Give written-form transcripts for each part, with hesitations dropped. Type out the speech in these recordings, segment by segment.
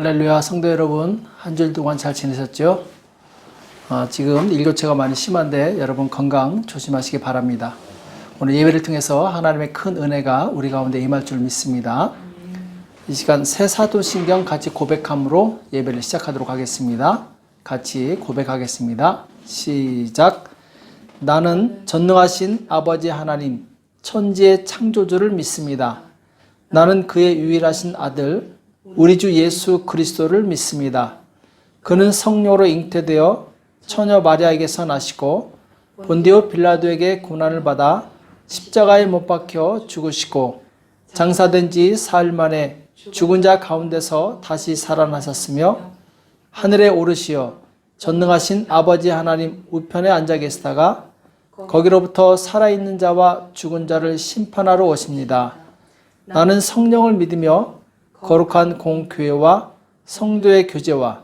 할렐루야. 성도 여러분, 한 주일 동안 잘 지내셨죠? 지금 일교차가 많이 심한데 여러분 건강 조심하시기 바랍니다. 오늘 예배를 통해서 하나님의 큰 은혜가 우리 가운데 임할 줄 믿습니다. 이 시간 새 사도신경 같이 고백함으로 예배를 시작하도록 하겠습니다. 같이 고백하겠습니다. 시작. 나는 전능하신 아버지 하나님, 천지의 창조주를 믿습니다. 나는 그의 유일하신 아들 우리 주 예수 그리스도를 믿습니다. 그는 성령으로 잉태되어 처녀 마리아에게서 나시고 본디오 빌라도에게 고난을 받아 십자가에 못 박혀 죽으시고 장사된 지 사흘 만에 죽은 자 가운데서 다시 살아나셨으며 하늘에 오르시어 전능하신 아버지 하나님 우편에 앉아 계시다가 거기로부터 살아있는 자와 죽은 자를 심판하러 오십니다. 나는 성령을 믿으며 거룩한 공교회와 성도의 교제와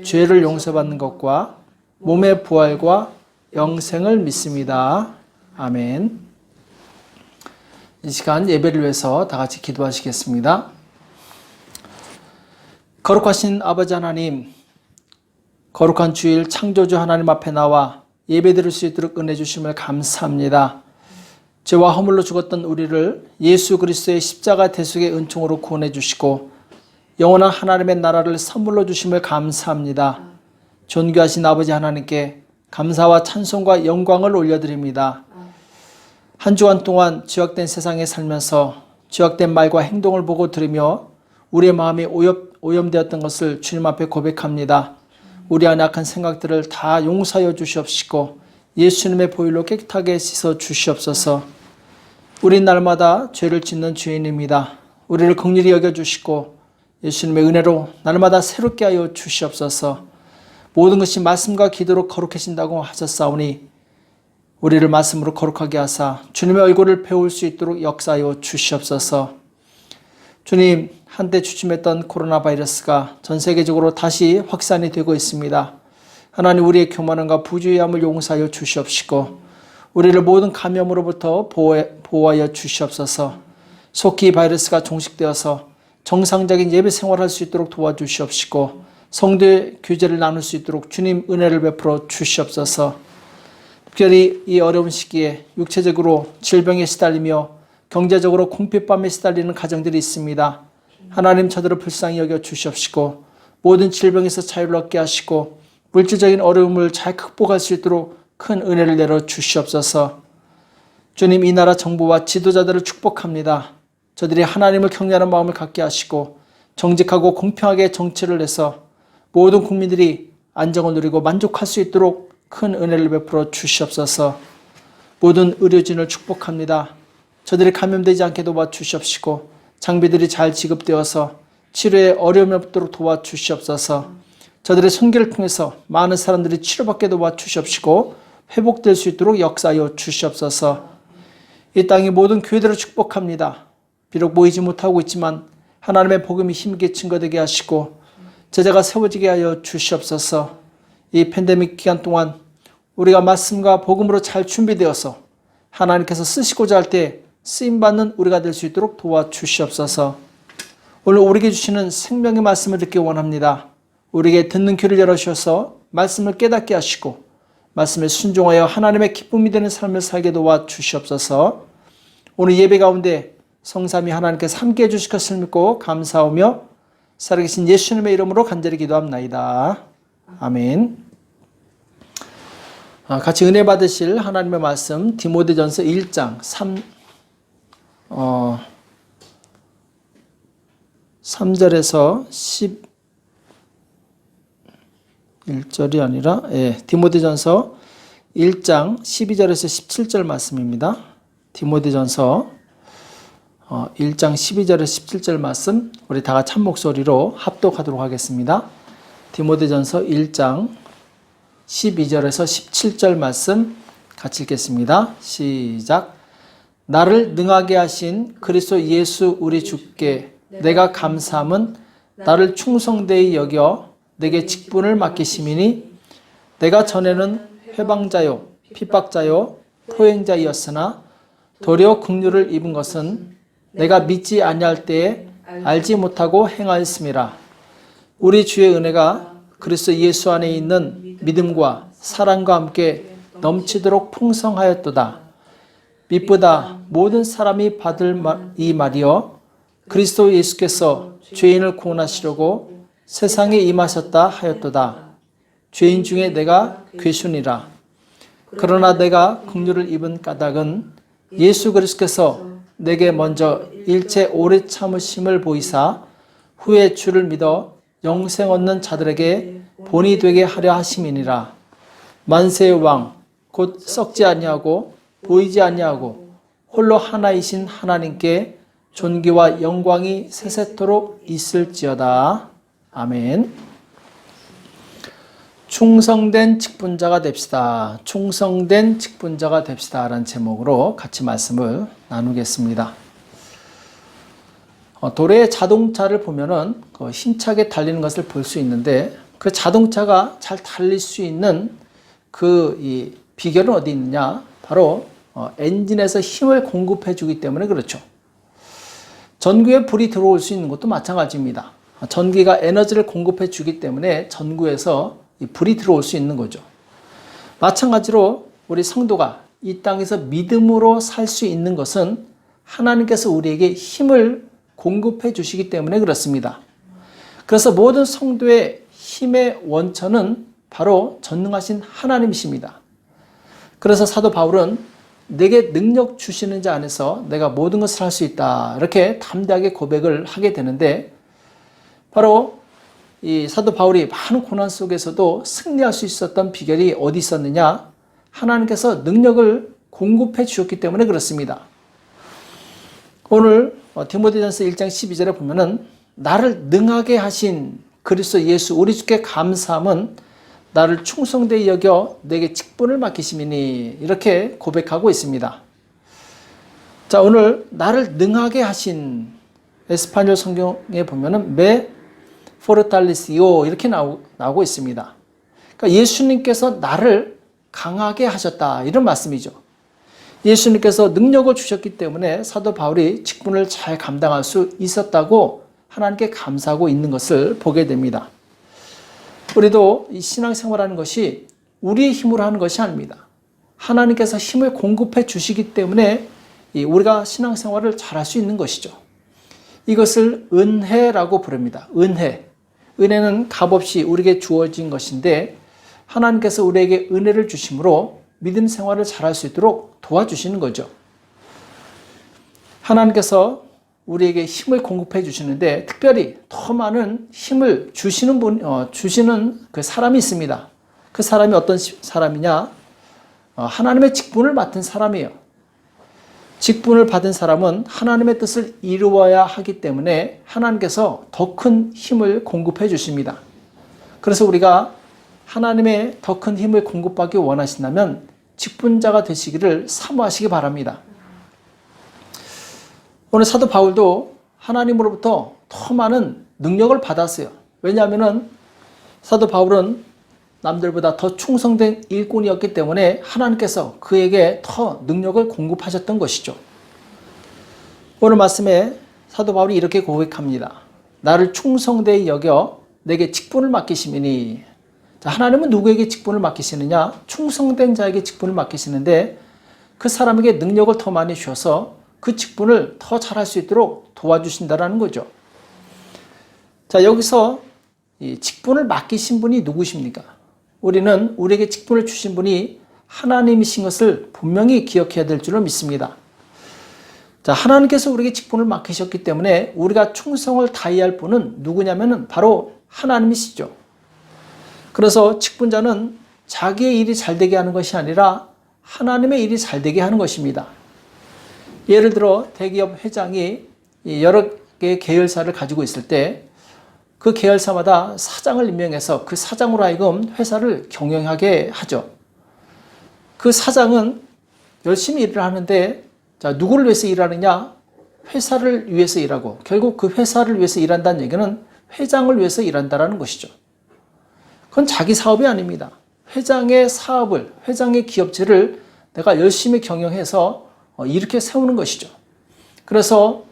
죄를 용서받는 것과 몸의 부활과 영생을 믿습니다. 아멘. 이 시간 예배를 위해서 다 같이 기도하시겠습니다. 거룩하신 아버지 하나님, 거룩한 주일 창조주 하나님 앞에 나와 예배 드릴 수 있도록 은혜 주심을 감사합니다. 죄와 허물로 죽었던 우리를 예수 그리스도의 십자가 대속의 은총으로 구원해 주시고 영원한 하나님의 나라를 선물로 주심을 감사합니다. 존귀하신 아버지 하나님께 감사와 찬송과 영광을 올려드립니다. 한 주간 동안 죄악된 세상에 살면서 죄악된 말과 행동을 보고 들으며 우리의 마음이 오염되었던 것을 주님 앞에 고백합니다. 우리 안에 악한 생각들을 다 용서하여 주시옵시고 예수님의 보혈로 깨끗하게 씻어 주시옵소서. 우린 날마다 죄를 짓는 죄인입니다. 우리를 긍휼히 여겨주시고 예수님의 은혜로 날마다 새롭게 하여 주시옵소서. 모든 것이 말씀과 기도로 거룩해진다고 하셨사오니 우리를 말씀으로 거룩하게 하사 주님의 얼굴을 배울 수 있도록 역사하여 주시옵소서. 주님, 한때 주춤했던 코로나 바이러스가 전 세계적으로 다시 확산이 되고 있습니다. 하나님, 우리의 교만함과 부주의함을 용서하여 주시옵시고 우리를 모든 감염으로부터 보호하여 주시옵소서. 속히 바이러스가 종식되어서 정상적인 예배 생활할 수 있도록 도와주시옵시고 성도의 교제를 나눌 수 있도록 주님 은혜를 베풀어 주시옵소서. 특별히 이 어려운 시기에 육체적으로 질병에 시달리며 경제적으로 궁핍감에 시달리는 가정들이 있습니다. 하나님, 저들을 불쌍히 여겨 주시옵시고 모든 질병에서 자유를 얻게 하시고 물질적인 어려움을 잘 극복할 수 있도록 큰 은혜를 내려 주시옵소서. 주님, 이 나라 정부와 지도자들을 축복합니다. 저들이 하나님을 경외하는 마음을 갖게 하시고 정직하고 공평하게 정치를 해서 모든 국민들이 안정을 누리고 만족할 수 있도록 큰 은혜를 베풀어 주시옵소서. 모든 의료진을 축복합니다. 저들이 감염되지 않게 도와주시옵시고 장비들이 잘 지급되어서 치료에 어려움이 없도록 도와주시옵소서. 저들의 손길을 통해서 많은 사람들이 치료받게 도와주시옵시고 회복될 수 있도록 역사하여 주시옵소서. 이 땅의 모든 교회들을 축복합니다. 비록 모이지 못하고 있지만 하나님의 복음이 힘있게 증거되게 하시고 제자가 세워지게 하여 주시옵소서. 이 팬데믹 기간 동안 우리가 말씀과 복음으로 잘 준비되어서 하나님께서 쓰시고자 할 때 쓰임받는 우리가 될 수 있도록 도와주시옵소서. 오늘 우리에게 주시는 생명의 말씀을 듣기 원합니다. 우리에게 듣는 귀를 열어주셔서 말씀을 깨닫게 하시고 말씀에 순종하여 하나님의 기쁨이 되는 삶을 살게 도와주시옵소서. 오늘 예배 가운데 성삼위 하나님께서 함께해 주실 것을 믿고 감사하며 살아계신 예수님의 이름으로 간절히 기도합나이다. 아멘. 같이 은혜 받으실 하나님의 말씀 디모데전서 1장 3절에서 11절이 아니라 디모데전서 1장 12절에서 17절 말씀입니다. 디모데전서 1장 12절에서 17절 말씀 우리 다 같이 한 목소리로 합독하도록 하겠습니다. 디모데전서 1장 12절에서 17절 말씀 같이 읽겠습니다. 시작. 나를 능하게 하신 그리스도 예수 우리 주께 내가 감사함은 나를 충성되이 여겨 내게 직분을 맡기심이니 내가 전에는 회방자요 핍박자요 포행자이었으나 도리어 긍휼을 입은 것은 내가 믿지 아니할 때에 알지 못하고 행하였음이라. 우리 주의 은혜가 그리스도 예수 안에 있는 믿음과 사랑과 함께 넘치도록 풍성하였도다. 빛보다 모든 사람이 받을 이 말이여 그리스도 예수께서 죄인을 구원하시려고 세상에 임하셨다 하였도다. 죄인 중에 내가 괴순이라. 그러나 내가 긍휼을 입은 까닭은 예수 그리스도께서 내게 먼저 일체 오래 참으심을 보이사 후에 주를 믿어 영생 얻는 자들에게 본이 되게 하려 하심이니라. 만세의 왕 곧 썩지 아니하고 보이지 아니하고 홀로 하나이신 하나님께 존귀와 영광이 세세토록 있을지어다. 아멘. 충성된 직분자가 됩시다. 충성된 직분자가 됩시다. 라는 제목으로 같이 말씀을 나누겠습니다. 도로의 자동차를 보면은 힘차게 달리는 것을 볼 수 있는데 그 자동차가 잘 달릴 수 있는 이 비결은 어디 있느냐? 바로 엔진에서 힘을 공급해 주기 때문에 그렇죠. 전구에 불이 들어올 수 있는 것도 마찬가지입니다. 전기가 에너지를 공급해 주기 때문에 전구에서 불이 들어올 수 있는 거죠. 마찬가지로 우리 성도가 이 땅에서 믿음으로 살 수 있는 것은 하나님께서 우리에게 힘을 공급해 주시기 때문에 그렇습니다. 그래서 모든 성도의 힘의 원천은 바로 전능하신 하나님이십니다. 그래서 사도 바울은 내게 능력 주시는 자 안에서 내가 모든 것을 할 수 있다. 이렇게 담대하게 고백을 하게 되는데 바로 이 사도 바울이 많은 고난 속에서도 승리할 수 있었던 비결이 어디 있었느냐? 하나님께서 능력을 공급해 주셨기 때문에 그렇습니다. 오늘 디모데전서 1장 12절에 보면은 나를 능하게 하신 그리스도 예수 우리 주께 감사함은 나를 충성되이 여겨 내게 직분을 맡기심이니 이렇게 고백하고 있습니다. 자, 오늘 나를 능하게 하신 에스파뇰 성경에 보면은 메 포르탈리시오 이렇게 나오고 있습니다. 그러니까 예수님께서 나를 강하게 하셨다 이런 말씀이죠. 예수님께서 능력을 주셨기 때문에 사도 바울이 직분을 잘 감당할 수 있었다고 하나님께 감사하고 있는 것을 보게 됩니다. 우리도 이 신앙생활하는 것이 우리의 힘으로 하는 것이 아닙니다. 하나님께서 힘을 공급해 주시기 때문에 우리가 신앙생활을 잘할 수 있는 것이죠. 이것을 은혜라고 부릅니다. 은혜. 은혜는 값없이 우리에게 주어진 것인데 하나님께서 우리에게 은혜를 주심으로 믿음 생활을 잘할 수 있도록 도와주시는 거죠. 하나님께서 우리에게 힘을 공급해 주시는데 특별히 더 많은 힘을 주시는 그 사람이 있습니다. 그 사람이 어떤 사람이냐? 하나님의 직분을 맡은 사람이에요. 직분을 받은 사람은 하나님의 뜻을 이루어야 하기 때문에 하나님께서 더 큰 힘을 공급해 주십니다. 그래서 우리가 하나님의 더 큰 힘을 공급받기 원하신다면 직분자가 되시기를 사모하시기 바랍니다. 오늘 사도 바울도 하나님으로부터 더 많은 능력을 받았어요. 왜냐하면 사도 바울은 남들보다 더 충성된 일꾼이었기 때문에 하나님께서 그에게 더 능력을 공급하셨던 것이죠. 오늘 말씀에 사도 바울이 이렇게 고백합니다. 나를 충성되이 여겨 내게 직분을 맡기심이니. 자, 하나님은 누구에게 직분을 맡기시느냐? 충성된 자에게 직분을 맡기시는데 그 사람에게 능력을 더 많이 주셔서 그 직분을 더 잘할 수 있도록 도와주신다는 거죠. 자, 여기서 이 직분을 맡기신 분이 누구십니까? 우리는 우리에게 직분을 주신 분이 하나님이신 것을 분명히 기억해야 될 줄을 믿습니다. 자, 하나님께서 우리에게 직분을 맡기셨기 때문에 우리가 충성을 다해야 할 분은 누구냐면 바로 하나님이시죠. 그래서 직분자는 자기의 일이 잘 되게 하는 것이 아니라 하나님의 일이 잘 되게 하는 것입니다. 예를 들어 대기업 회장이 여러 개의 계열사를 가지고 있을 때 그 계열사마다 사장을 임명해서 그 사장으로 하여금 회사를 경영하게 하죠. 그 사장은 열심히 일을 하는데 자, 누구를 위해서 일하느냐? 회사를 위해서 일하고 결국 그 회사를 위해서 일한다는 얘기는 회장을 위해서 일한다는 것이죠. 그건 자기 사업이 아닙니다. 회장의 사업을, 회장의 기업체를 내가 열심히 경영해서 이렇게 세우는 것이죠. 그래서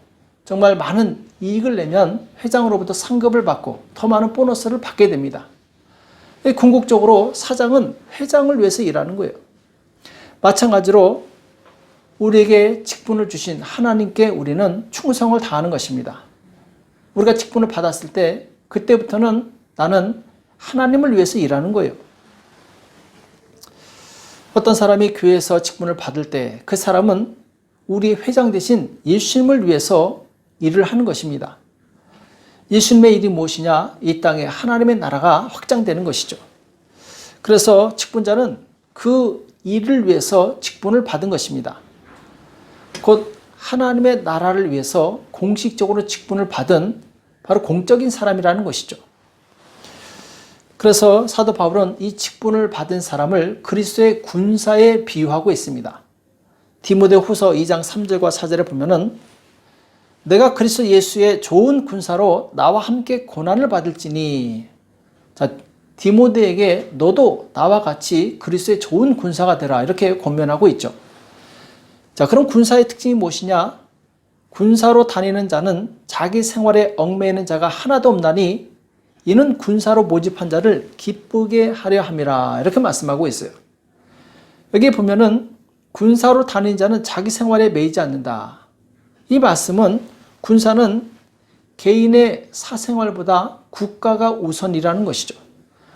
정말 많은 이익을 내면 회장으로부터 상급을 받고 더 많은 보너스를 받게 됩니다. 궁극적으로 사장은 회장을 위해서 일하는 거예요. 마찬가지로 우리에게 직분을 주신 하나님께 우리는 충성을 다하는 것입니다. 우리가 직분을 받았을 때 그때부터는 나는 하나님을 위해서 일하는 거예요. 어떤 사람이 교회에서 직분을 받을 때 그 사람은 우리 회장 대신 예수님을 위해서 일을 하는 것입니다. 예수님의 일이 무엇이냐? 이 땅에 하나님의 나라가 확장되는 것이죠. 그래서 직분자는 그 일을 위해서 직분을 받은 것입니다. 곧 하나님의 나라를 위해서 공식적으로 직분을 받은 바로 공적인 사람이라는 것이죠. 그래서 사도 바울은 이 직분을 받은 사람을 그리스도의 군사에 비유하고 있습니다. 디모데후서 2장 3절과 4절에 보면은 내가 그리스도 예수의 좋은 군사로 나와 함께 고난을 받을지니, 자, 디모데에게 너도 나와 같이 그리스도의 좋은 군사가 되라, 이렇게 권면하고 있죠. 자, 그럼 군사의 특징이 무엇이냐? 군사로 다니는 자는 자기 생활에 얽매이는 자가 하나도 없나니 이는 군사로 모집한 자를 기쁘게 하려 함이라, 이렇게 말씀하고 있어요. 여기 보면은 군사로 다니는 자는 자기 생활에 매이지 않는다. 이 말씀은 군사는 개인의 사생활보다 국가가 우선이라는 것이죠.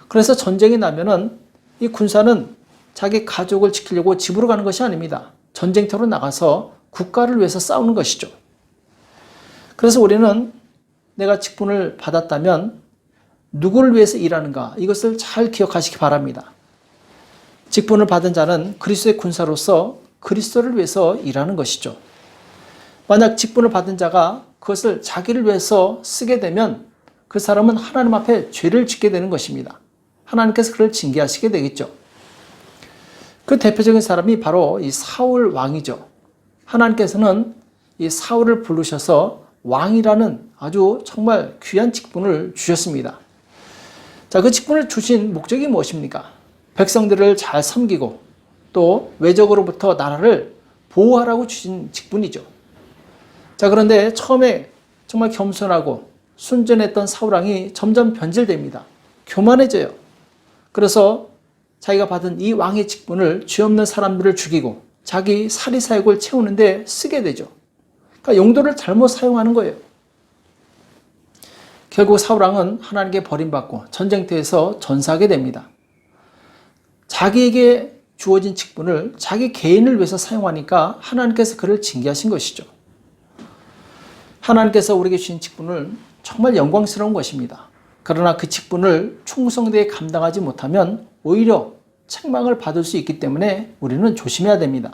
그래서 전쟁이 나면은 이 군사는 자기 가족을 지키려고 집으로 가는 것이 아닙니다. 전쟁터로 나가서 국가를 위해서 싸우는 것이죠. 그래서 우리는 내가 직분을 받았다면 누구를 위해서 일하는가, 이것을 잘 기억하시기 바랍니다. 직분을 받은 자는 그리스도의 군사로서 그리스도를 위해서 일하는 것이죠. 만약 직분을 받은 자가 그것을 자기를 위해서 쓰게 되면 그 사람은 하나님 앞에 죄를 짓게 되는 것입니다. 하나님께서 그를 징계하시게 되겠죠. 그 대표적인 사람이 바로 이 사울 왕이죠. 하나님께서는 이 사울을 부르셔서 왕이라는 아주 정말 귀한 직분을 주셨습니다. 자, 그 직분을 주신 목적이 무엇입니까? 백성들을 잘 섬기고 또 외적으로부터 나라를 보호하라고 주신 직분이죠. 자, 그런데 처음에 정말 겸손하고 순전했던 사울왕이 점점 변질됩니다. 교만해져요. 그래서 자기가 받은 이 왕의 직분을 죄 없는 사람들을 죽이고 자기 사리사욕을 채우는데 쓰게 되죠. 그러니까 용도를 잘못 사용하는 거예요. 결국 사울왕은 하나님께 버림받고 전쟁터에서 전사하게 됩니다. 자기에게 주어진 직분을 자기 개인을 위해서 사용하니까 하나님께서 그를 징계하신 것이죠. 하나님께서 우리에게 주신 직분은 정말 영광스러운 것입니다. 그러나 그 직분을 충성되게 감당하지 못하면 오히려 책망을 받을 수 있기 때문에 우리는 조심해야 됩니다.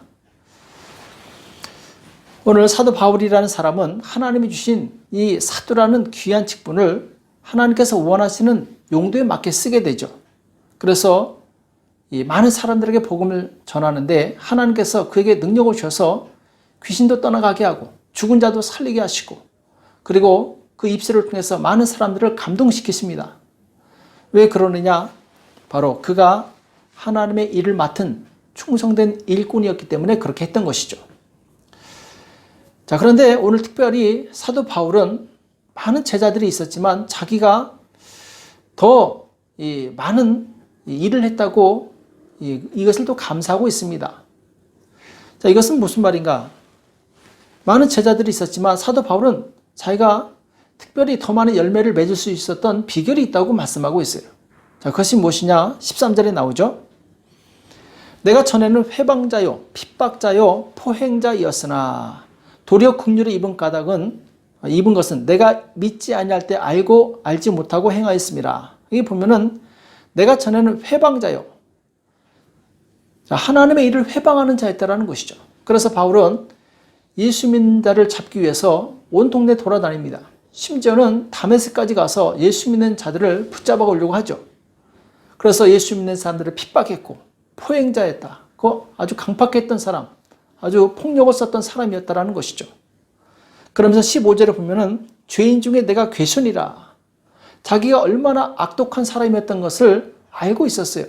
오늘 사도 바울이라는 사람은 하나님이 주신 이 사도라는 귀한 직분을 하나님께서 원하시는 용도에 맞게 쓰게 되죠. 그래서 이 많은 사람들에게 복음을 전하는데 하나님께서 그에게 능력을 주셔서 귀신도 떠나가게 하고 죽은 자도 살리게 하시고 그리고 그 입술을 통해서 많은 사람들을 감동시키십니다. 왜 그러느냐? 바로 그가 하나님의 일을 맡은 충성된 일꾼이었기 때문에 그렇게 했던 것이죠. 자, 그런데 오늘 특별히 사도 바울은 많은 제자들이 있었지만 자기가 더 많은 일을 했다고 이것을 또 감사하고 있습니다. 자, 이것은 무슨 말인가? 많은 제자들이 있었지만 사도 바울은 자기가 특별히 더 많은 열매를 맺을 수 있었던 비결이 있다고 말씀하고 있어요. 자, 그것이 무엇이냐? 13절에 나오죠. 내가 전에는 회방자요, 핍박자요, 포행자이었으나 도리어 긍휼을 입은 것은 내가 믿지 아니할 때 알고 알지 못하고 행하였습니다. 여기 보면은 내가 전에는 회방자요. 자, 하나님의 일을 회방하는 자였다라는 것이죠. 그래서 바울은 예수 믿는 자를 잡기 위해서 온 동네 돌아다닙니다. 심지어는 다메섹까지 가서 예수 믿는 자들을 붙잡아 오려고 하죠. 그래서 예수 믿는 사람들을 핍박했고 포행자였다. 그 아주 강팍했던 사람, 아주 폭력을 썼던 사람이었다라는 것이죠. 그러면서 15절에 보면은 죄인 중에 내가 괴순이라. 자기가 얼마나 악독한 사람이었던 것을 알고 있었어요.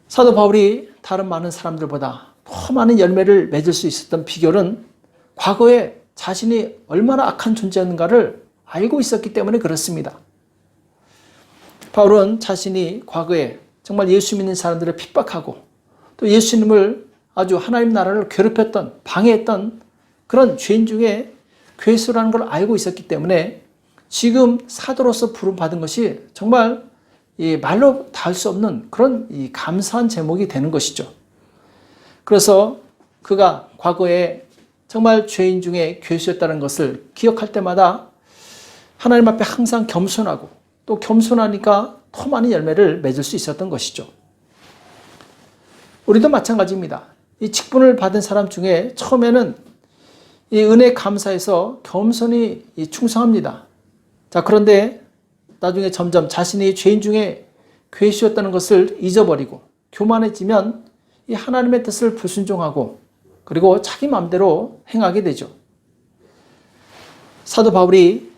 사도 바울이 다른 많은 사람들보다 더 많은 열매를 맺을 수 있었던 비결은 과거에 자신이 얼마나 악한 존재였는가를 알고 있었기 때문에 그렇습니다. 바울은 자신이 과거에 정말 예수 믿는 사람들을 핍박하고 또 예수님을 아주 하나님 나라를 괴롭혔던, 방해했던 그런 죄인 중에 괴수라는 걸 알고 있었기 때문에 지금 사도로서 부름받은 것이 정말 말로 다 할 수 없는 그런 감사한 제목이 되는 것이죠. 그래서 그가 과거에 정말 죄인 중에 괴수였다는 것을 기억할 때마다 하나님 앞에 항상 겸손하고 또 겸손하니까 더 많은 열매를 맺을 수 있었던 것이죠. 우리도 마찬가지입니다. 이 직분을 받은 사람 중에 처음에는 이 은혜 감사해서 겸손히 충성합니다. 자, 그런데 나중에 점점 자신이 죄인 중에 괴수였다는 것을 잊어버리고 교만해지면 이 하나님의 뜻을 불순종하고 그리고 자기 마음대로 행하게 되죠. 사도 바울이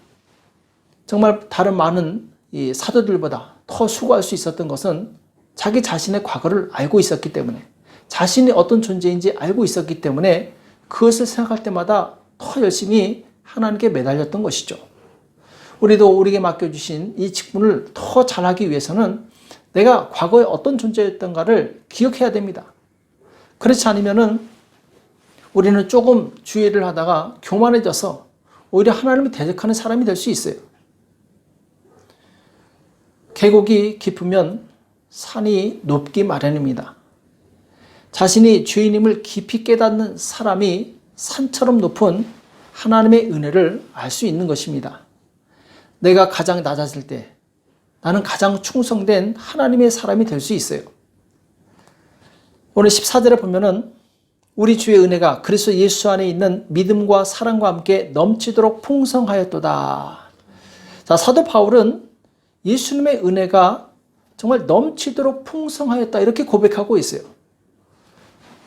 정말 다른 많은 이 사도들보다 더 수고할 수 있었던 것은 자기 자신의 과거를 알고 있었기 때문에, 자신이 어떤 존재인지 알고 있었기 때문에 그것을 생각할 때마다 더 열심히 하나님께 매달렸던 것이죠. 우리도 우리에게 맡겨주신 이 직분을 더 잘하기 위해서는 내가 과거에 어떤 존재였던가를 기억해야 됩니다. 그렇지 않으면은 우리는 조금 주의를 하다가 교만해져서 오히려 하나님을 대적하는 사람이 될 수 있어요. 계곡이 깊으면 산이 높기 마련입니다. 자신이 죄인임을 깊이 깨닫는 사람이 산처럼 높은 하나님의 은혜를 알 수 있는 것입니다. 내가 가장 낮아질 때 나는 가장 충성된 하나님의 사람이 될 수 있어요. 오늘 14절에 보면은 우리 주의 은혜가 그리스도 예수 안에 있는 믿음과 사랑과 함께 넘치도록 풍성하였도다. 자, 사도 바울은 예수님의 은혜가 정말 넘치도록 풍성하였다 이렇게 고백하고 있어요.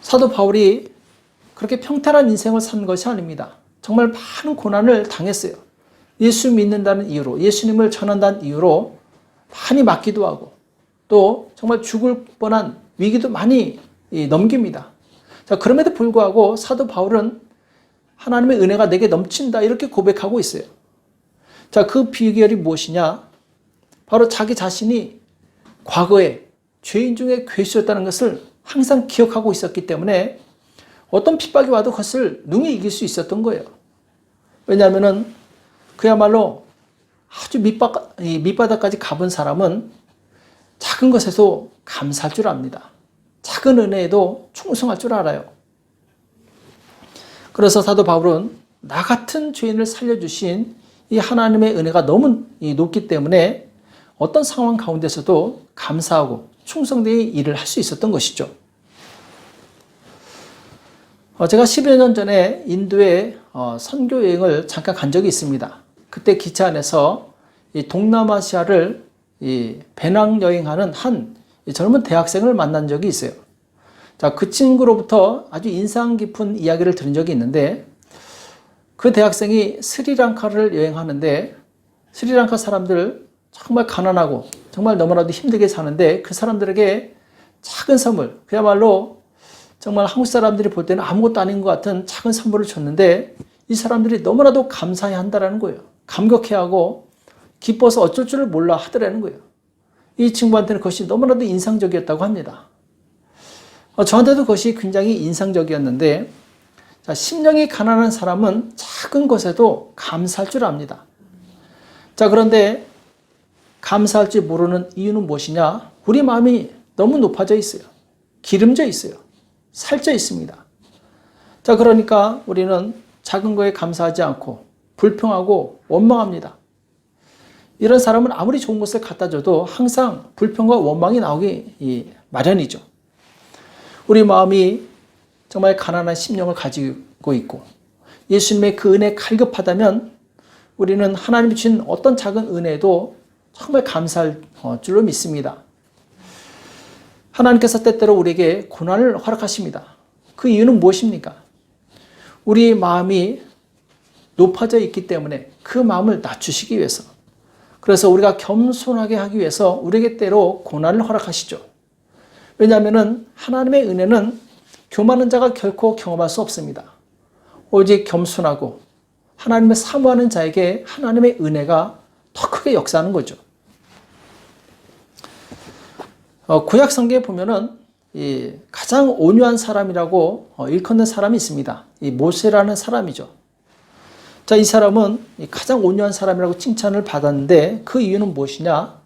사도 바울이 그렇게 평탄한 인생을 산 것이 아닙니다. 정말 많은 고난을 당했어요. 예수 믿는다는 이유로, 예수님을 전한다는 이유로 많이 맞기도 하고 또 정말 죽을 뻔한 위기도 많이 넘깁니다. 자, 그럼에도 불구하고 사도 바울은 하나님의 은혜가 내게 넘친다 이렇게 고백하고 있어요. 자, 그 비결이 무엇이냐? 바로 자기 자신이 과거에 죄인 중에 괴수였다는 것을 항상 기억하고 있었기 때문에 어떤 핍박이 와도 그것을 능히 이길 수 있었던 거예요. 왜냐하면 그야말로 아주 밑바닥까지 가본 사람은 작은 것에도 감사할 줄 압니다. 작은 은혜에도 충성할 줄 알아요. 그래서 사도 바울은 나 같은 죄인을 살려주신 이 하나님의 은혜가 너무 높기 때문에 어떤 상황 가운데서도 감사하고 충성되게 일을 할 수 있었던 것이죠. 제가 10여 년 전에 인도에 선교 여행을 잠깐 간 적이 있습니다. 그때 기차 안에서 동남아시아를 배낭여행하는 한 젊은 대학생을 만난 적이 있어요. 자, 그 친구로부터 아주 인상 깊은 이야기를 들은 적이 있는데 그 대학생이 스리랑카를 여행하는데 스리랑카 사람들 정말 가난하고 정말 너무나도 힘들게 사는데 그 사람들에게 작은 선물, 그야말로 정말 한국 사람들이 볼 때는 아무것도 아닌 것 같은 작은 선물을 줬는데 이 사람들이 너무나도 감사해 한다는 거예요. 감격해하고 기뻐서 어쩔 줄을 몰라 하더라는 거예요. 이 친구한테는 그것이 너무나도 인상적이었다고 합니다. 저한테도 그것이 굉장히 인상적이었는데, 자, 심령이 가난한 사람은 작은 것에도 감사할 줄 압니다. 자, 그런데 감사할 줄 모르는 이유는 무엇이냐? 우리 마음이 너무 높아져 있어요. 기름져 있어요. 살쪄 있습니다. 자, 그러니까 우리는 작은 거에 감사하지 않고 불평하고 원망합니다. 이런 사람은 아무리 좋은 것을 갖다 줘도 항상 불평과 원망이 나오기 마련이죠. 우리 마음이 정말 가난한 심령을 가지고 있고 예수님의 그 은혜에 갈급하다면 우리는 하나님이 주신 어떤 작은 은혜도 정말 감사할 줄로 믿습니다. 하나님께서 때때로 우리에게 고난을 허락하십니다. 그 이유는 무엇입니까? 우리 마음이 높아져 있기 때문에 그 마음을 낮추시기 위해서, 그래서 우리가 겸손하게 하기 위해서 우리에게 때로 고난을 허락하시죠. 왜냐하면 하나님의 은혜는 교만한 자가 결코 경험할 수 없습니다. 오직 겸손하고 하나님을 사모하는 자에게 하나님의 은혜가 더 크게 역사하는 거죠. 구약 성경에 보면은 이 가장 온유한 사람이라고 일컫는 사람이 있습니다. 이 모세라는 사람이죠. 자, 이 사람은 가장 온유한 사람이라고 칭찬을 받았는데 그 이유는 무엇이냐?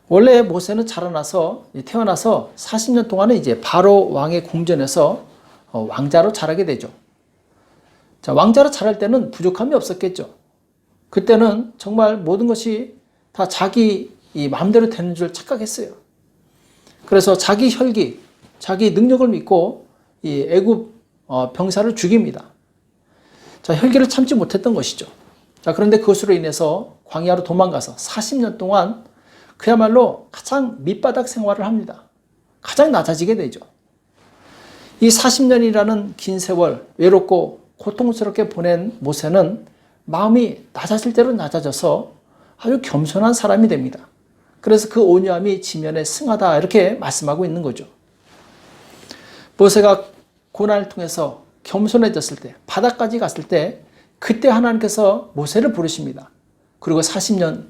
원래 모세는 태어나서 40년 동안은 이제 바로 왕의 궁전에서 왕자로 자라게 되죠. 자, 왕자로 자랄 때는 부족함이 없었겠죠. 그때는 정말 모든 것이 다 자기 마음대로 되는 줄 착각했어요. 그래서 자기 혈기, 자기 능력을 믿고 이 애굽 병사를 죽입니다. 자, 혈기를 참지 못했던 것이죠. 자, 그런데 그것으로 인해서 광야로 도망가서 40년 동안 그야말로 가장 밑바닥 생활을 합니다. 가장 낮아지게 되죠. 이 40년이라는 긴 세월 외롭고 고통스럽게 보낸 모세는 마음이 낮아질 대로 낮아져서 아주 겸손한 사람이 됩니다. 그래서 그 온유함이 지면에 승하다 이렇게 말씀하고 있는 거죠. 모세가 고난을 통해서 겸손해졌을 때, 바다까지 갔을 때 그때 하나님께서 모세를 부르십니다. 그리고 40년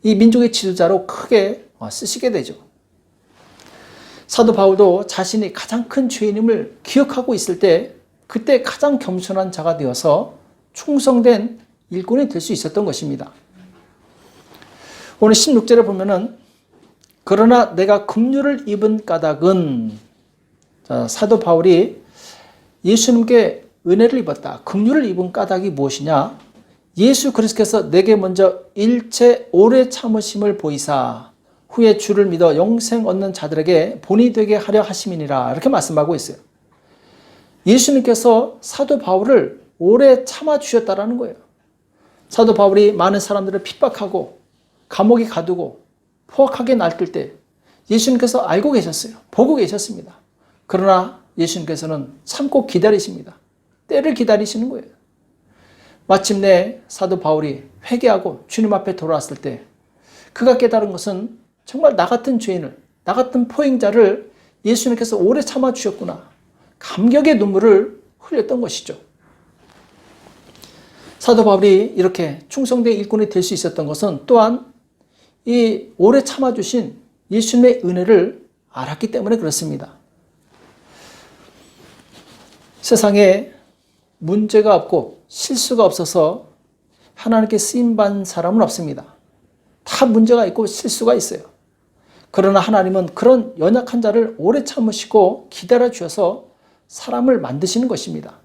이 민족의 지도자로 크게 쓰시게 되죠. 사도 바울도 자신이 가장 큰 죄인임을 기억하고 있을 때 그때 가장 겸손한 자가 되어서 충성된 일꾼이 될 수 있었던 것입니다. 오늘 16절에 보면은 그러나 내가 긍휼을 입은 까닭은, 자, 사도 바울이 예수님께 은혜를 입었다. 긍휼을 입은 까닭이 무엇이냐? 예수 그리스도께서 내게 먼저 일체 오래 참으심을 보이사 후에 주를 믿어 영생 얻는 자들에게 본이 되게 하려 하심이니라. 이렇게 말씀하고 있어요. 예수님께서 사도 바울을 오래 참아주셨다라는 거예요. 사도 바울이 많은 사람들을 핍박하고 감옥에 가두고 포악하게 날뛸 때 예수님께서 알고 계셨어요. 보고 계셨습니다. 그러나 예수님께서는 참고 기다리십니다. 때를 기다리시는 거예요. 마침내 사도 바울이 회개하고 주님 앞에 돌아왔을 때 그가 깨달은 것은 정말 나 같은 죄인을, 나 같은 포행자를 예수님께서 오래 참아주셨구나. 감격의 눈물을 흘렸던 것이죠. 사도 바울이 이렇게 충성된 일꾼이 될 수 있었던 것은 또한 이 오래 참아주신 예수님의 은혜를 알았기 때문에 그렇습니다. 세상에 문제가 없고 실수가 없어서 하나님께 쓰임받는 사람은 없습니다. 다 문제가 있고 실수가 있어요. 그러나 하나님은 그런 연약한 자를 오래 참으시고 기다려 주셔서 사람을 만드시는 것입니다.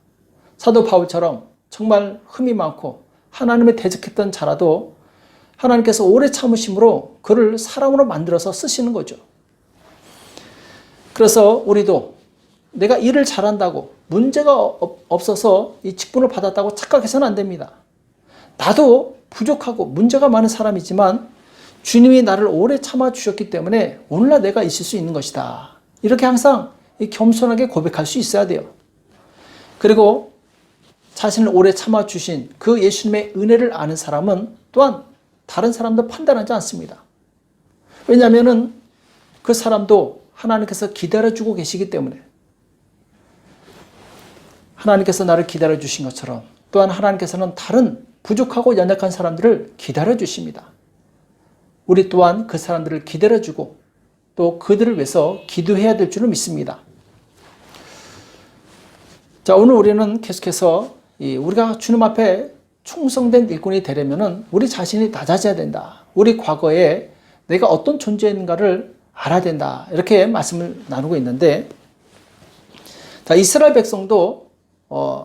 사도 바울처럼 정말 흠이 많고 하나님의 대적했던 자라도 하나님께서 오래 참으심으로 그를 사람으로 만들어서 쓰시는 거죠. 그래서 우리도 내가 일을 잘한다고 문제가 없어서 이 직분을 받았다고 착각해서는 안 됩니다. 나도 부족하고 문제가 많은 사람이지만 주님이 나를 오래 참아주셨기 때문에 오늘날 내가 있을 수 있는 것이다. 이렇게 항상 겸손하게 고백할 수 있어야 돼요. 그리고 자신을 오래 참아주신 그 예수님의 은혜를 아는 사람은 또한 다른 사람도 판단하지 않습니다. 왜냐하면 그 사람도 하나님께서 기다려주고 계시기 때문에 하나님께서 나를 기다려주신 것처럼 또한 하나님께서는 다른 부족하고 연약한 사람들을 기다려주십니다. 우리 또한 그 사람들을 기다려주고 또 그들을 위해서 기도해야 될 줄을 믿습니다. 자, 오늘 우리는 계속해서 우리가 주님 앞에 충성된 일꾼이 되려면 우리 자신이 낮아져야 된다. 우리 과거에 내가 어떤 존재인가를 알아야 된다. 이렇게 말씀을 나누고 있는데, 자, 이스라엘 백성도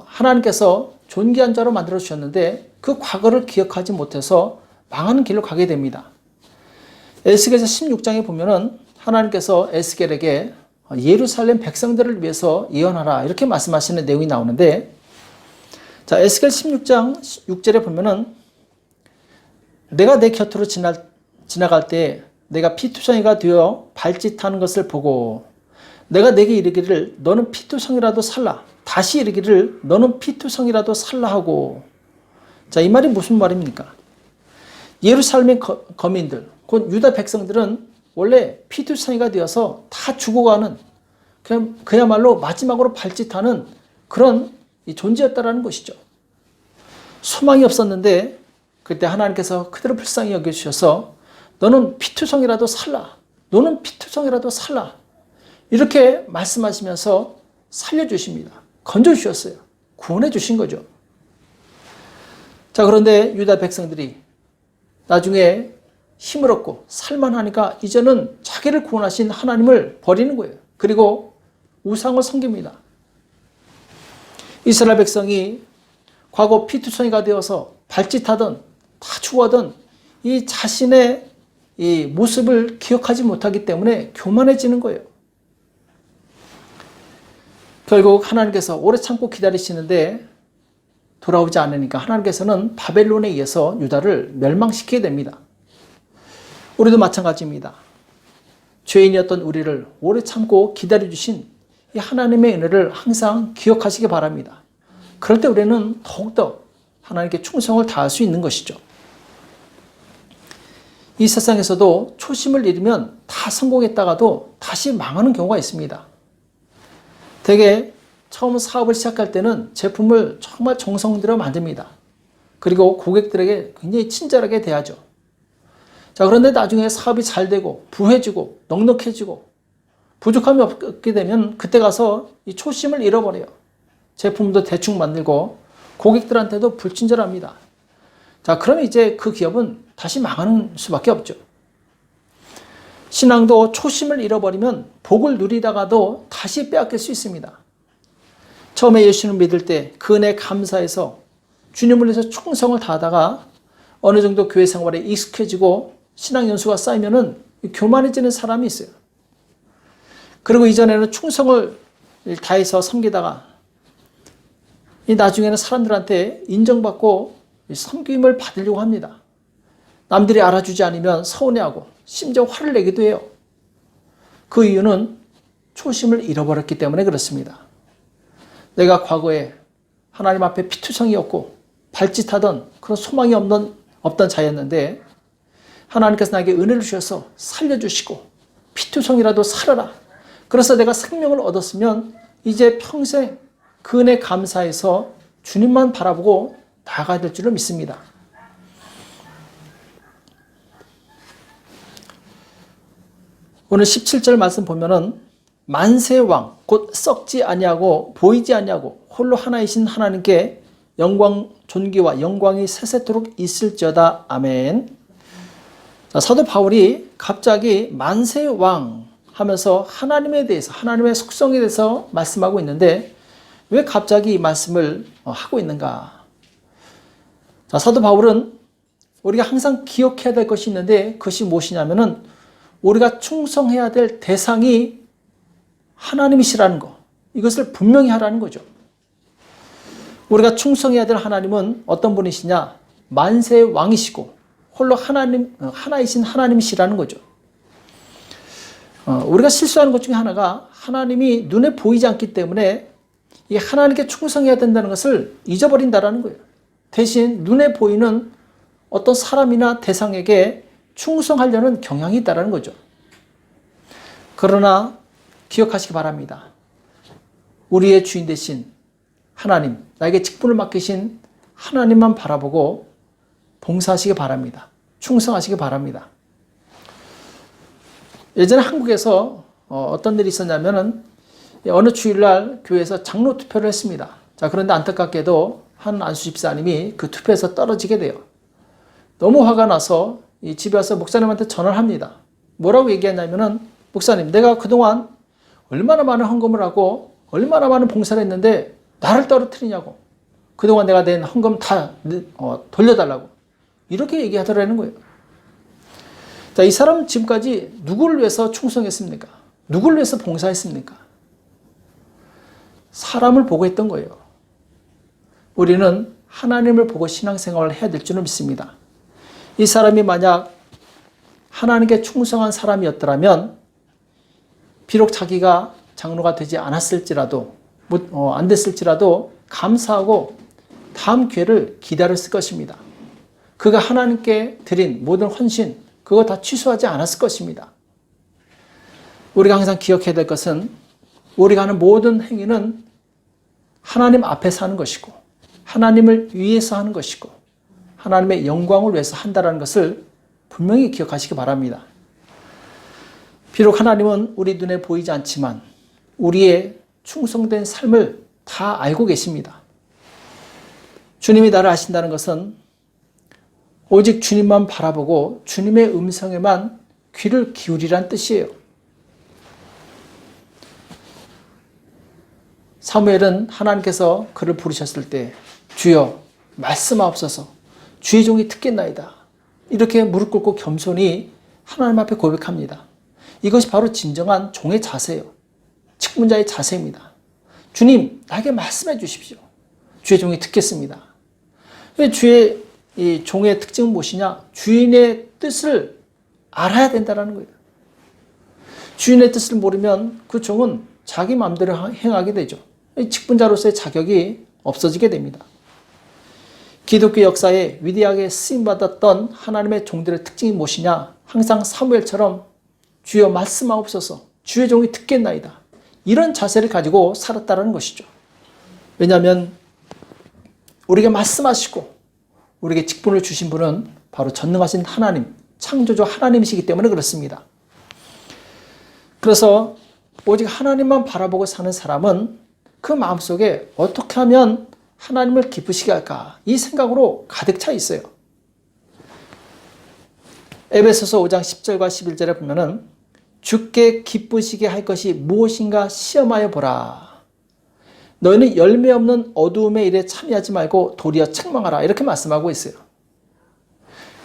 하나님께서 존귀한 자로 만들어 주셨는데 그 과거를 기억하지 못해서 망하는 길로 가게 됩니다. 에스겔서 16장에 보면은 하나님께서 에스겔에게 예루살렘 백성들을 위해서 예언하라 이렇게 말씀하시는 내용이 나오는데, 자, 에스겔 16장 6절에 보면은 내가 내 곁으로 지나갈 때 내가 피투성이가 되어 발짓하는 것을 보고 내가 내게 이르기를 너는 피투성이라도 살라, 다시 이르기를 너는 피투성이라도 살라 하고. 자, 이 말이 무슨 말입니까? 예루살렘의 거민들, 곧 유다 백성들은 원래 피투성이가 되어서 다 죽어가는 그야말로 마지막으로 발짓하는 그런 존재였다라는 것이죠. 소망이 없었는데 그때 하나님께서 그대로 불쌍히 여겨주셔서 너는 피투성이라도 살라. 너는 피투성이라도 살라. 이렇게 말씀하시면서 살려주십니다. 건져주셨어요. 구원해 주신 거죠. 자, 그런데 유다 백성들이 나중에 힘을 얻고 살만하니까 이제는 자기를 구원하신 하나님을 버리는 거예요. 그리고 우상을 섬깁니다. 이스라엘 백성이 과거 피투성이가 되어서 발짓하던 다 죽어던 이 자신의 이 모습을 기억하지 못하기 때문에 교만해지는 거예요. 결국 하나님께서 오래 참고 기다리시는데 돌아오지 않으니까 하나님께서는 바벨론에 의해서 유다를 멸망시키게 됩니다. 우리도 마찬가지입니다. 죄인이었던 우리를 오래 참고 기다려주신 이 하나님의 은혜를 항상 기억하시기 바랍니다. 그럴 때 우리는 더욱더 하나님께 충성을 다할 수 있는 것이죠. 이 세상에서도 초심을 잃으면 다 성공했다가도 다시 망하는 경우가 있습니다. 대개 처음 사업을 시작할 때는 제품을 정말 정성 들여 만듭니다. 그리고 고객들에게 굉장히 친절하게 대하죠. 자, 그런데 나중에 사업이 잘 되고 부해지고 넉넉해지고 부족함이 없게 되면 그때 가서 이 초심을 잃어버려요. 제품도 대충 만들고 고객들한테도 불친절합니다. 자, 그러면 이제 그 기업은 다시 망하는 수밖에 없죠. 신앙도 초심을 잃어버리면 복을 누리다가도 다시 빼앗길 수 있습니다. 처음에 예수를 믿을 때 그 은혜에 감사해서 주님을 위해서 충성을 다하다가 어느 정도 교회 생활에 익숙해지고 신앙 연수가 쌓이면은 교만해지는 사람이 있어요. 그리고 이전에는 충성을 다해서 섬기다가 이 나중에는 사람들한테 인정받고 섬김을 받으려고 합니다. 남들이 알아주지 않으면 서운해하고 심지어 화를 내기도 해요. 그 이유는 초심을 잃어버렸기 때문에 그렇습니다. 내가 과거에 하나님 앞에 피투성이었고 발짓하던 그런 소망이 없던 자였는데 하나님께서 나에게 은혜를 주셔서 살려주시고 피투성이라도 살아라. 그래서 내가 생명을 얻었으면 이제 평생 그 은혜 감사해서 주님만 바라보고 나아가야 될 줄을 믿습니다. 오늘 17절 말씀 보면은 만세의 왕 곧 썩지 아니하고 보이지 아니하고 홀로 하나이신 하나님께 영광 존귀와 영광이 세세토록 있을지어다. 아멘. 자, 사도 바울이 갑자기 만세의 왕 하면서 하나님에 대해서 하나님의 속성에 대해서 말씀하고 있는데 왜 갑자기 이 말씀을 하고 있는가? 자, 사도 바울은 우리가 항상 기억해야 될 것이 있는데 그것이 무엇이냐면은 우리가 충성해야 될 대상이 하나님이시라는 것, 이것을 분명히 하라는 거죠. 우리가 충성해야 될 하나님은 어떤 분이시냐? 만세의 왕이시고 홀로 하나이신 하나님이시라는 거죠. 우리가 실수하는 것 중에 하나가 하나님이 눈에 보이지 않기 때문에 이 하나님께 충성해야 된다는 것을 잊어버린다는 거예요. 대신 눈에 보이는 어떤 사람이나 대상에게 충성하려는 경향이 있다는 거죠. 그러나 기억하시기 바랍니다. 우리의 주인 되신 하나님, 나에게 직분을 맡기신 하나님만 바라보고 봉사하시기 바랍니다. 충성하시기 바랍니다. 예전에 한국에서 어떤 일이 있었냐면은 어느 주일날 교회에서 장로 투표를 했습니다. 자, 그런데 안타깝게도 한 안수 집사님이 그 투표에서 떨어지게 돼요. 너무 화가 나서 집에 와서 목사님한테 전화를 합니다. 뭐라고 얘기했냐면은 목사님, 내가 그동안 얼마나 많은 헌금을 하고 얼마나 많은 봉사를 했는데 나를 떨어뜨리냐고. 그동안 내가 낸 헌금 다 돌려달라고. 이렇게 얘기하더라는 거예요. 자, 이 사람은 지금까지 누구를 위해서 충성했습니까? 누구를 위해서 봉사했습니까? 사람을 보고 했던 거예요. 우리는 하나님을 보고 신앙생활을 해야 될 줄은 믿습니다. 이 사람이 만약 하나님께 충성한 사람이었더라면 비록 자기가 장로가 되지 않았을지라도 안 됐을지라도 감사하고 다음 기회를 기다렸을 것입니다. 그가 하나님께 드린 모든 헌신 그거 다 취소하지 않았을 것입니다. 우리가 항상 기억해야 될 것은 우리가 하는 모든 행위는 하나님 앞에서 하는 것이고 하나님을 위해서 하는 것이고 하나님의 영광을 위해서 한다는 것을 분명히 기억하시기 바랍니다. 비록 하나님은 우리 눈에 보이지 않지만 우리의 충성된 삶을 다 알고 계십니다. 주님이 나를 아신다는 것은 오직 주님만 바라보고 주님의 음성에만 귀를 기울이란 뜻이에요. 사무엘은 하나님께서 그를 부르셨을 때 주여 말씀하옵소서 주의 종이 듣겠나이다. 이렇게 무릎 꿇고 겸손히 하나님 앞에 고백합니다. 이것이 바로 진정한 종의 자세예요. 측문자의 자세입니다. 주님 나에게 말씀해 주십시오. 주의 종이 듣겠습니다. 왜 주의 이 종의 특징은 무엇이냐? 주인의 뜻을 알아야 된다는 거예요. 주인의 뜻을 모르면 그 종은 자기 마음대로 행하게 되죠. 직분자로서의 자격이 없어지게 됩니다. 기독교 역사에 위대하게 쓰임받았던 하나님의 종들의 특징이 무엇이냐? 항상 사무엘처럼 주여 말씀하옵소서 주의 종이 듣겠나이다. 이런 자세를 가지고 살았다는 것이죠. 왜냐하면 우리에게 말씀하시고 우리에게 직분을 주신 분은 바로 전능하신 하나님, 창조주 하나님이시기 때문에 그렇습니다. 그래서 오직 하나님만 바라보고 사는 사람은 그 마음속에 어떻게 하면 하나님을 기쁘시게 할까? 이 생각으로 가득 차 있어요. 에베소서 5장 10절과 11절에 보면은 주께 기쁘시게 할 것이 무엇인가 시험하여 보라. 너희는 열매 없는 어두움의 일에 참여하지 말고 도리어 책망하라. 이렇게 말씀하고 있어요.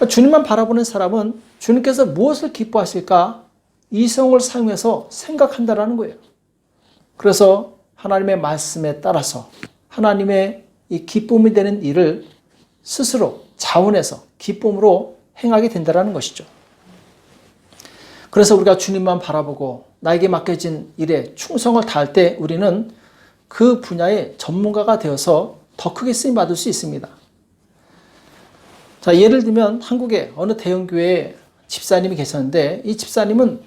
주님만 바라보는 사람은 주님께서 무엇을 기뻐하실까? 이성을 사용해서 생각한다라는 거예요. 그래서 하나님의 말씀에 따라서 하나님의 이 기쁨이 되는 일을 스스로 자원해서 기쁨으로 행하게 된다는 것이죠. 그래서 우리가 주님만 바라보고 나에게 맡겨진 일에 충성을 다할 때 우리는 그 분야의 전문가가 되어서 더 크게 쓰임받을 수 있습니다. 자, 예를 들면 한국에 어느 대형교회에 집사님이 계셨는데 이 집사님은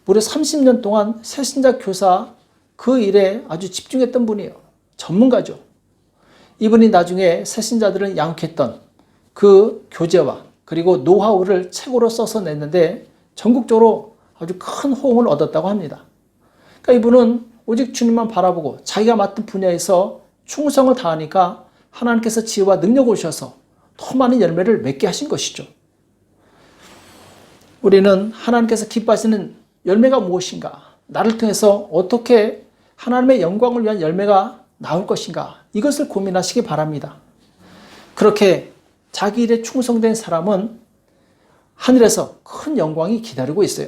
무려 30년 동안 새신자 교사 그 일에 아주 집중했던 분이에요. 전문가죠. 이분이 나중에 새신자들을 양육했던 그 교재와 그리고 노하우를 책으로 써서 냈는데 전국적으로 아주 큰 호응을 얻었다고 합니다. 그러니까 이분은 오직 주님만 바라보고 자기가 맡은 분야에서 충성을 다하니까 하나님께서 지혜와 능력을 주셔서 더 많은 열매를 맺게 하신 것이죠. 우리는 하나님께서 기뻐하시는 열매가 무엇인가? 나를 통해서 어떻게 하나님의 영광을 위한 열매가 나올 것인가? 이것을 고민하시기 바랍니다. 그렇게 자기 일에 충성된 사람은 하늘에서 큰 영광이 기다리고 있어요.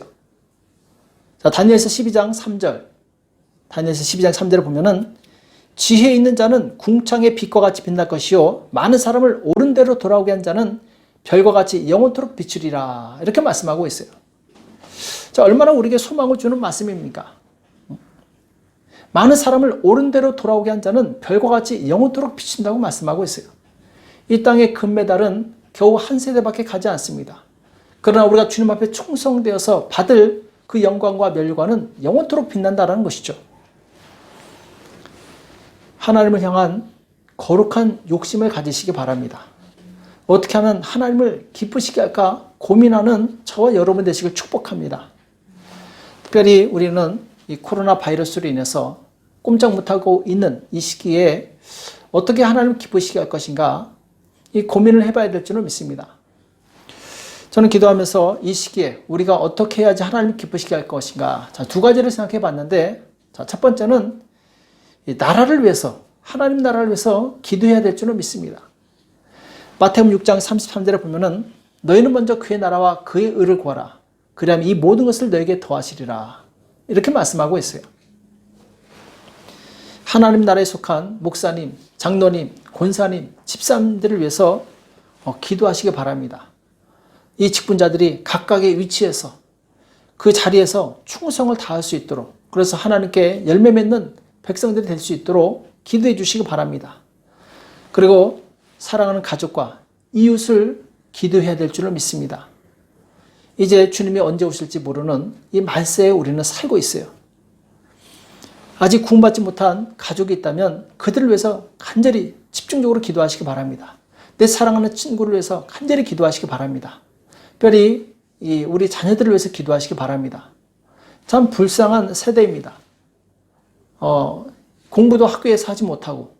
자, 다니엘서 12장 3절. 다니엘서 12장 3절을 보면은 지혜 있는 자는 궁창의 빛과 같이 빛날 것이요 많은 사람을 옳은 대로 돌아오게 한 자는 별과 같이 영원토록 비추리라. 이렇게 말씀하고 있어요. 자, 얼마나 우리에게 소망을 주는 말씀입니까? 많은 사람을 옳은 대로 돌아오게 한 자는 별과 같이 영원토록 비춘다고 말씀하고 있어요. 이 땅의 금메달은 겨우 한 세대밖에 가지 않습니다. 그러나 우리가 주님 앞에 충성되어서 받을 그 영광과 멸관은 영원토록 빛난다는 것이죠. 하나님을 향한 거룩한 욕심을 가지시기 바랍니다. 어떻게 하면 하나님을 기쁘시게 할까 고민하는 저와 여러분 되시길 축복합니다. 특별히 우리는 이 코로나 바이러스로 인해서 꼼짝 못하고 있는 이 시기에 어떻게 하나님을 기쁘시게 할 것인가 이 고민을 해봐야 될 줄을 믿습니다. 저는 기도하면서 이 시기에 우리가 어떻게 해야지 하나님을 기쁘시게 할 것인가. 자, 두 가지를 생각해 봤는데, 자, 첫 번째는 이 나라를 위해서, 하나님 나라를 위해서 기도해야 될 줄을 믿습니다. 마태복음 6장 33절에 보면은 너희는 먼저 그의 나라와 그의 의를 구하라. 그리하면 이 모든 것을 너에게 더하시리라. 이렇게 말씀하고 있어요. 하나님 나라에 속한 목사님, 장로님, 권사님, 집사님들을 위해서 기도하시기 바랍니다. 이 직분자들이 각각의 위치에서 그 자리에서 충성을 다할 수 있도록 그래서 하나님께 열매 맺는 백성들이 될 수 있도록 기도해 주시기 바랍니다. 그리고 사랑하는 가족과 이웃을 기도해야 될 줄을 믿습니다. 이제 주님이 언제 오실지 모르는 이 말세에 우리는 살고 있어요. 아직 구원받지 못한 가족이 있다면 그들을 위해서 간절히 집중적으로 기도하시기 바랍니다. 내 사랑하는 친구를 위해서 간절히 기도하시기 바랍니다. 특별히 우리 자녀들을 위해서 기도하시기 바랍니다. 참 불쌍한 세대입니다. 공부도 학교에서 하지 못하고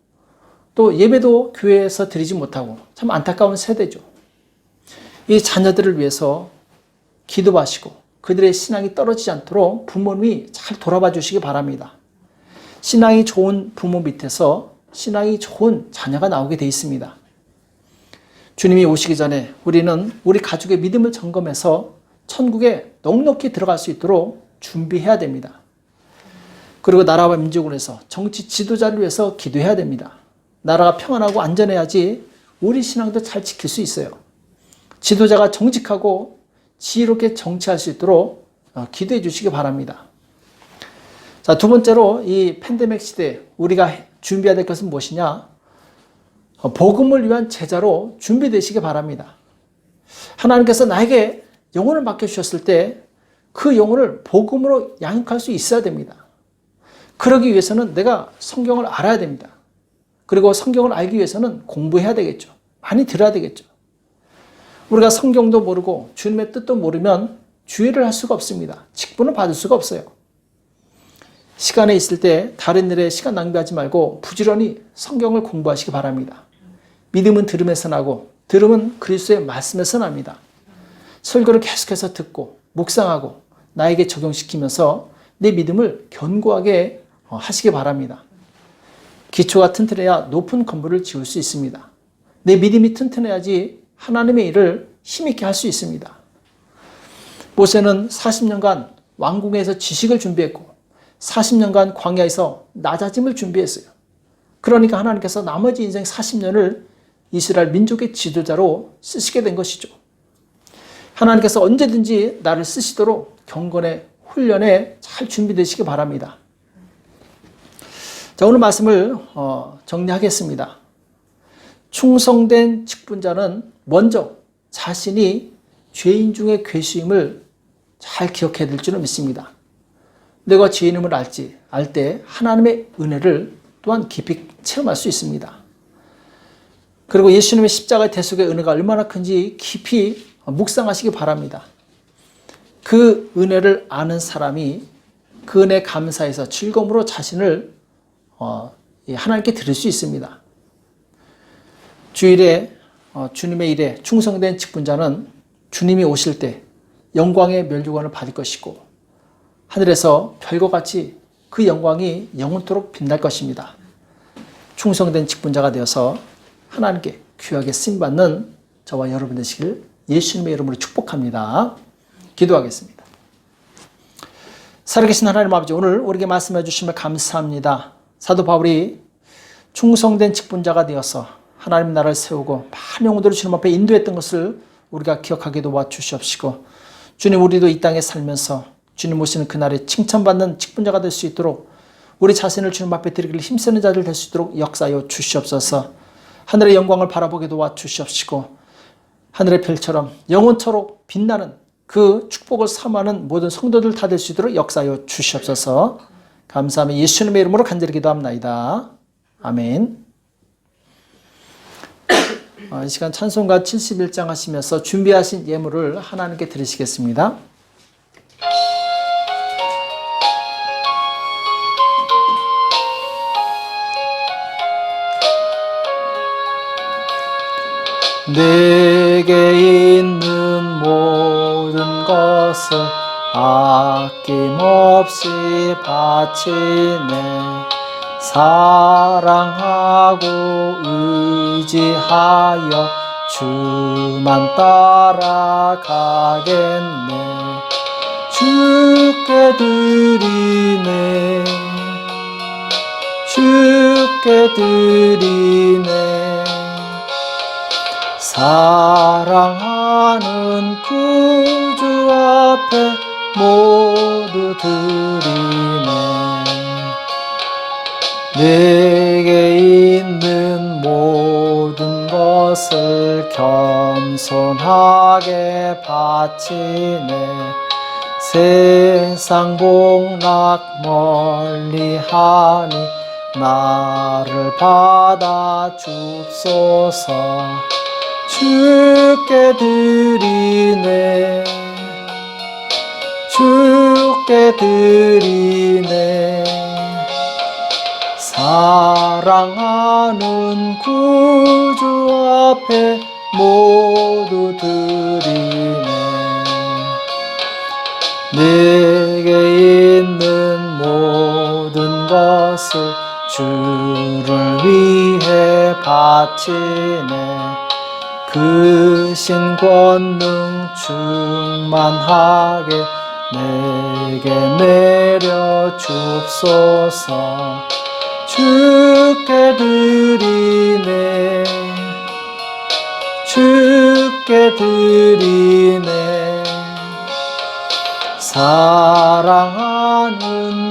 또 예배도 교회에서 드리지 못하고 참 안타까운 세대죠. 이 자녀들을 위해서 기도하시고 그들의 신앙이 떨어지지 않도록 부모님이 잘 돌아봐 주시기 바랍니다. 신앙이 좋은 부모 밑에서 신앙이 좋은 자녀가 나오게 되어 있습니다. 주님이 오시기 전에 우리는 우리 가족의 믿음을 점검해서 천국에 넉넉히 들어갈 수 있도록 준비해야 됩니다. 그리고 나라와 민족을 위해서 정치 지도자를 위해서 기도해야 됩니다. 나라가 평안하고 안전해야지 우리 신앙도 잘 지킬 수 있어요. 지도자가 정직하고 지혜롭게 정치할 수 있도록 기도해 주시기 바랍니다. 자, 두 번째로 이 팬데믹 시대에 우리가 준비해야 될 것은 무엇이냐? 복음을 위한 제자로 준비되시기 바랍니다. 하나님께서 나에게 영혼을 맡겨주셨을 때 그 영혼을 복음으로 양육할 수 있어야 됩니다. 그러기 위해서는 내가 성경을 알아야 됩니다. 그리고 성경을 알기 위해서는 공부해야 되겠죠. 많이 들어야 되겠죠. 우리가 성경도 모르고 주님의 뜻도 모르면 주의를 할 수가 없습니다. 직분을 받을 수가 없어요. 시간에 있을 때 다른 일에 시간 낭비하지 말고 부지런히 성경을 공부하시기 바랍니다. 믿음은 들음에서 나고 들음은 그리스도의 말씀에서 납니다. 설교를 계속해서 듣고 묵상하고 나에게 적용시키면서 내 믿음을 견고하게 하시기 바랍니다. 기초가 튼튼해야 높은 건물을 지을 수 있습니다. 내 믿음이 튼튼해야지 하나님의 일을 힘있게 할 수 있습니다. 모세는 40년간 왕궁에서 지식을 준비했고 40년간 광야에서 낮아짐을 준비했어요. 그러니까 하나님께서 나머지 인생 40년을 이스라엘 민족의 지도자로 쓰시게 된 것이죠. 하나님께서 언제든지 나를 쓰시도록 경건의 훈련에 잘 준비되시기 바랍니다. 자, 오늘 말씀을 정리하겠습니다. 충성된 직분자는 먼저 자신이 죄인 중에 괴수임을 잘 기억해야 될 줄을 믿습니다. 내가 죄인임을 알 때 하나님의 은혜를 또한 깊이 체험할 수 있습니다. 그리고 예수님의 십자가의 대속의 은혜가 얼마나 큰지 깊이 묵상하시기 바랍니다. 그 은혜를 아는 사람이 그 은혜 감사해서 즐거움으로 자신을 하나님께 드릴 수 있습니다. 주일에 주님의 일에 충성된 직분자는 주님이 오실 때 영광의 면류관을 받을 것이고 하늘에서 별과 같이 그 영광이 영원토록 빛날 것입니다. 충성된 직분자가 되어서 하나님께 귀하게 쓰임받는 저와 여러분 되시길 예수님의 이름으로 축복합니다. 기도하겠습니다. 살아계신 하나님 아버지, 오늘 우리에게 말씀해 주시면 감사합니다. 사도 바울이 충성된 직분자가 되어서 하나님 나라를 세우고 많은 영혼들을 주님 앞에 인도했던 것을 우리가 기억하게 도와주시옵시고, 주님, 우리도 이 땅에 살면서 주님 오시는 그날에 칭찬받는 직분자가 될 수 있도록 우리 자신을 주님 앞에 드리기를 힘쓰는 자들 될 수 있도록 역사하여 주시옵소서. 하늘의 영광을 바라보게 도와주시옵시고 하늘의 별처럼 영원토록 빛나는 그 축복을 사모하는 모든 성도들 다 될 수 있도록 역사하여 주시옵소서. 감사하며 예수님의 이름으로 간절히 기도합나이다. 아멘. 이 시간 찬송가 71장 하시면서 준비하신 예물을 하나님께 드리시겠습니다. 내게 있는 모든 것을 아낌없이 바치네. 사랑하고 의지하여 주만 따라가겠네. 주께 드리네. 주께 드리네. 사랑하는 구주 앞에 모두 드리네. 내게 있는 모든 것을 겸손하게 바치네. 세상 복락 멀리하니 나를 받아 줍소서. 주께 드리네, 주께 드리네. 사랑하는 구주 앞에 모두 드리네. 내게 있는 모든 것을 주를 위해 바치네. 그 신권능 충만하게 내게 내려 줍소서. 주께 드리네, 주께 드리네. 사랑하는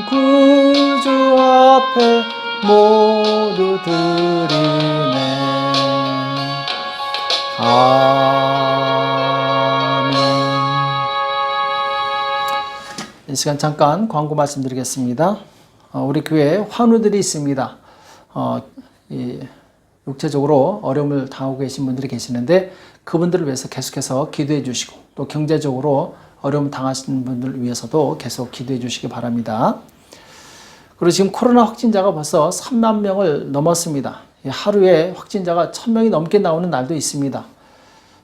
구주 앞에 모두 드리네. 아멘. 이 시간 잠깐 광고 말씀드리겠습니다. 우리 교회에 환우들이 있습니다. 육체적으로 어려움을 당하고 계신 분들이 계시는데 그분들을 위해서 계속해서 기도해 주시고, 또 경제적으로 어려움 당하시는 분들을 위해서도 계속 기도해 주시기 바랍니다. 그리고 지금 코로나 확진자가 벌써 3만 명을 넘었습니다. 하루에 확진자가 1000명이 넘게 나오는 날도 있습니다.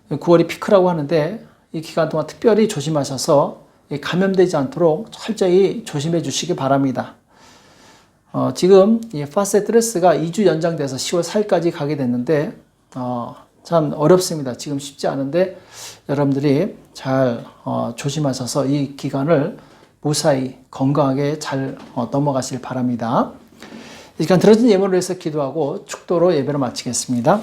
9월이 피크라고 하는데 이 기간 동안 특별히 조심하셔서 감염되지 않도록 철저히 조심해 주시기 바랍니다. 지금 이 파세트레스가 2주 연장돼서 10월 4일까지 가게 됐는데 참 어렵습니다. 지금 쉽지 않은데 여러분들이 잘 조심하셔서 이 기간을 무사히 건강하게 잘 넘어가실 바랍니다. 이 시간 들어진 예물을 위해서 기도하고 축도로 예배를 마치겠습니다.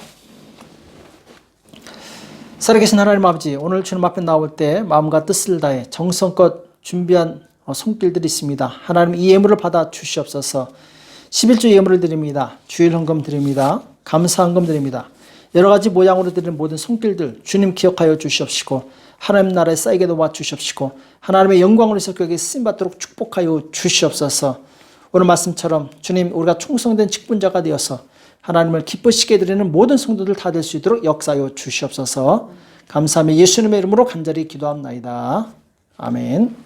살아계신 하나님 아버지, 오늘 주님 앞에 나올 때 마음과 뜻을 다해 정성껏 준비한 손길들이 있습니다. 하나님, 이 예물을 받아 주시옵소서. 11조 예물을 드립니다. 주일 헌금 드립니다. 감사 헌금 드립니다. 여러 가지 모양으로 드리는 모든 손길들 주님 기억하여 주시옵시고, 하나님 나라에 쌓이게 도와 주시옵시고, 하나님의 영광을 위해서 그에게 쓰임받도록 축복하여 주시옵소서. 오늘 말씀처럼 주님, 우리가 충성된 직분자가 되어서 하나님을 기쁘시게 드리는 모든 성도들 다 될 수 있도록 역사하여 주시옵소서. 감사하며 예수님의 이름으로 간절히 기도합나이다. 아멘.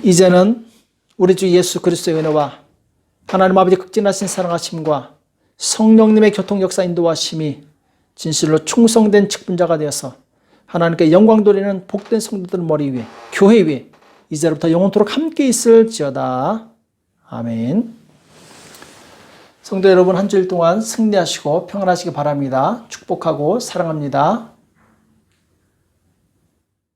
이제는 우리 주 예수 그리스도의 은혜와 하나님 아버지 극진하신 사랑하심과 성령님의 교통 역사 인도하심이 진실로 충성된 직분자가 되어서 하나님께 영광 돌리는 복된 성도들 머리 위에, 교회 위에 이제로부터 영원토록 함께 있을지어다. 아멘. 성도 여러분, 한 주일 동안 승리하시고 평안하시기 바랍니다. 축복하고 사랑합니다.